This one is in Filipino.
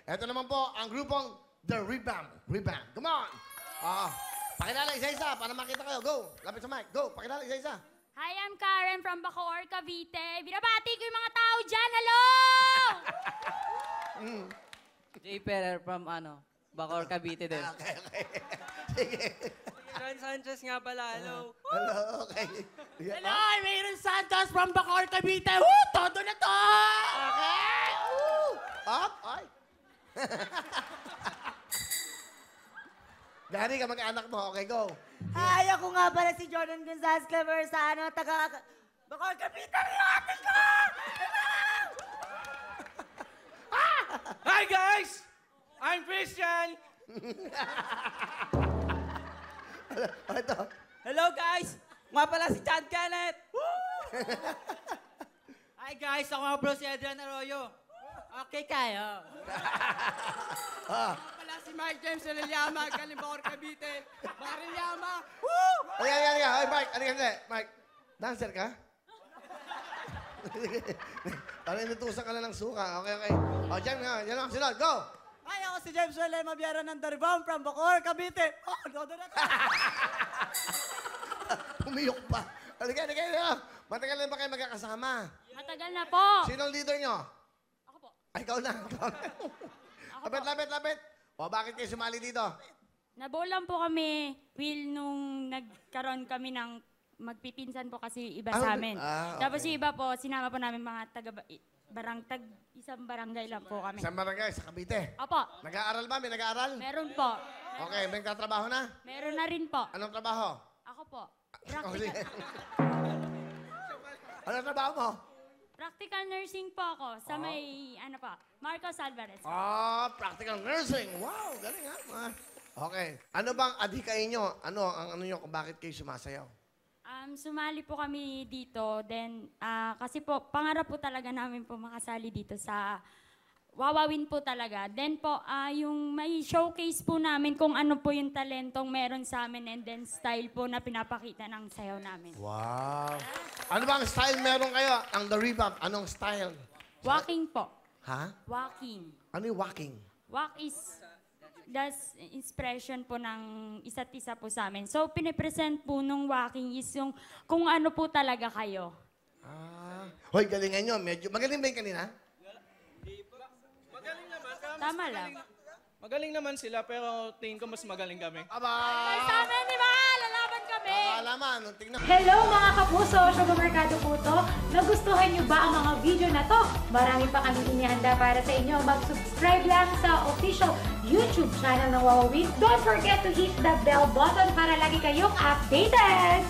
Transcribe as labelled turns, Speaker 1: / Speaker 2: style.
Speaker 1: Ito naman po ang grupong The Revamp. Revamp. Come on! Pakilala isa-isa para makita kayo. Go! Lapit sa mic. Go! Pakilala isa-isa.
Speaker 2: Hi, I'm Karen from Bacoor, Cavite. Binabati ko yung mga tao dyan. Hello!
Speaker 3: Jay Ferrer from Bacoor, Cavite din.
Speaker 1: Okay. Sige.
Speaker 3: Ron Sanchez nga pala, hello.
Speaker 1: Hello, okay.
Speaker 4: Hello, I'm Aaron Santos from Bacoor, Cavite. Woo! Todo na to!
Speaker 1: Okay! Woo! Up! Ay! Gary, kamag-anak mo. Okay, go.
Speaker 4: Hi, ako nga pala si Jordan Gonzalez Clever sa taga Bacoor, Cavite. Yung ate ko!
Speaker 5: Hi guys! I'm Christian!
Speaker 1: Ito.
Speaker 3: Hello guys! Nga pala si Chad Kenneth!
Speaker 4: Hi guys, ako nga bro si Adrian Arroyo. Okay kayo. Pala si Mike James Liliama, galing Bacoor, Cavite. Marilyama. Woo!
Speaker 1: Halika. Hoy, Mike. Halika. Mike, dancer ka? Parang inutusan ka na ng suka. Okay. O, dyan lang. Sunod. Go!
Speaker 4: Hi, ako si James Lema Biara ng The Revamp from Bacoor, Cavite. Oh, todo na to.
Speaker 1: Pumiyok pa. Halika. Matagal na ba kayo magkakasama?
Speaker 2: Matagal na po.
Speaker 1: Sino ang leader nyo?
Speaker 2: Ako po.
Speaker 1: Ay, ikaw na. Lapit. O, bakit kayo sumali dito?
Speaker 2: Nabolang po kami, Will, nung nagkaroon kami ng magpipinsan po kasi iba sa amin.
Speaker 1: Okay.
Speaker 2: Tapos yung iba po, sinama po namin mga isang barangay lang po kami.
Speaker 1: Isang barangay sa Cavite.
Speaker 2: Opo,
Speaker 1: Nag-aaral ba? May nag-aaral?
Speaker 2: meron po.
Speaker 1: Okay, may nagtatrabaho na?
Speaker 2: Meron na rin po.
Speaker 1: Anong trabaho?
Speaker 2: Ako po.
Speaker 1: Oh, sige. Anong trabaho mo?
Speaker 2: Practical nursing po ako sa may, Marcos Alvarez.
Speaker 1: Practical nursing. Wow, galing ha. Okay. Ano bang adhikain nyo? Ano nyo kung bakit kayo sumasayaw?
Speaker 2: Sumali po kami dito. Then, kasi po, pangarap po talaga namin po makasali dito sa Wawawin po talaga. Then po, yung may showcase po namin kung ano po yung talentong meron sa amin and then style po na pinapakita ng sayaw namin.
Speaker 1: Wow. Ano bang style meron kayo? Ang The Revamp, anong style?
Speaker 2: Walking po.
Speaker 1: Ha?
Speaker 2: Walking.
Speaker 1: Ano yung walking?
Speaker 2: Walk is the expression po ng isa't isa po sa amin. So, pinipresent po nung walking is yung kung ano po talaga kayo.
Speaker 1: Hoy, galingan nyo. Magaling ba yung kanina?
Speaker 2: Tama lang.
Speaker 5: Magaling naman sila pero tingin ko mas magaling kami.
Speaker 2: Ay, sa amin, di ba? Lalaban kami.
Speaker 1: Alaman, tingnan.
Speaker 6: Hello mga kapuso! Sugar Mercado po to. Nagustuhan niyo ba ang mga video na to? Marami pa kami inihanda para sa inyo. Mag-subscribe lang sa official YouTube channel ng Wawawin. Don't forget to hit the bell button para lagi kayong updated!